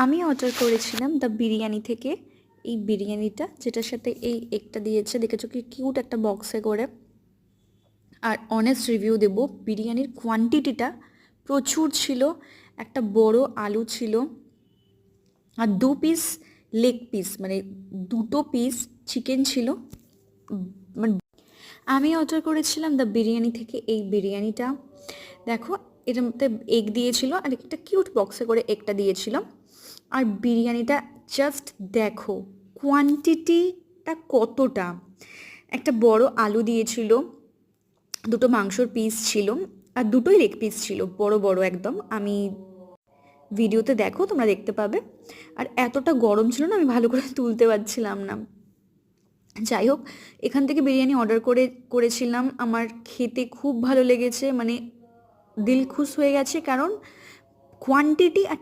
আমি অর্ডার করেছিলাম দ্য বিরিয়ানি থেকে এই বিরিয়ানিটা, যেটার সাথে এই এগটা দিয়েছে। দেখেছো কি কিউট একটা বক্সে করে। আর অনেস্ট রিভিউ দেব, বিরিয়ানির কোয়ান্টিটিটা প্রচুর ছিল। একটা বড় আলু ছিল, আর 2 পিস লেগ পিস, মানে 2টো পিস চিকেন ছিল। মানে আমি অর্ডার করেছিলাম দ্য বিরিয়ানি থেকে এই বিরিয়ানিটা। দেখো, এটার মধ্যে এগ দিয়েছিল আর একটা কিউট বক্সে করে এগটা দিয়েছিল। আর বিরিয়ানিটা জাস্ট দেখো কোয়ান্টিটিটা কতটা। একটা বড় আলু দিয়েছিল, 2টো মাংসর পিস ছিল, আর 2টোই লেগ পিস ছিল, বড় বড় একদম। আমি ভিডিওতে দেখো, তোমরা দেখতে পাবে। আর এতটা গরম ছিল না, আমি ভালো করে তুলতে পারছিলাম না। যাই হোক, এখান থেকে বিরিয়ানি অর্ডার করেছিলাম। আমার খেতে খুব ভালো লেগেছে, মানে দিল খুশ হয়ে গেছে, কারণ কোয়ান্টিটি আর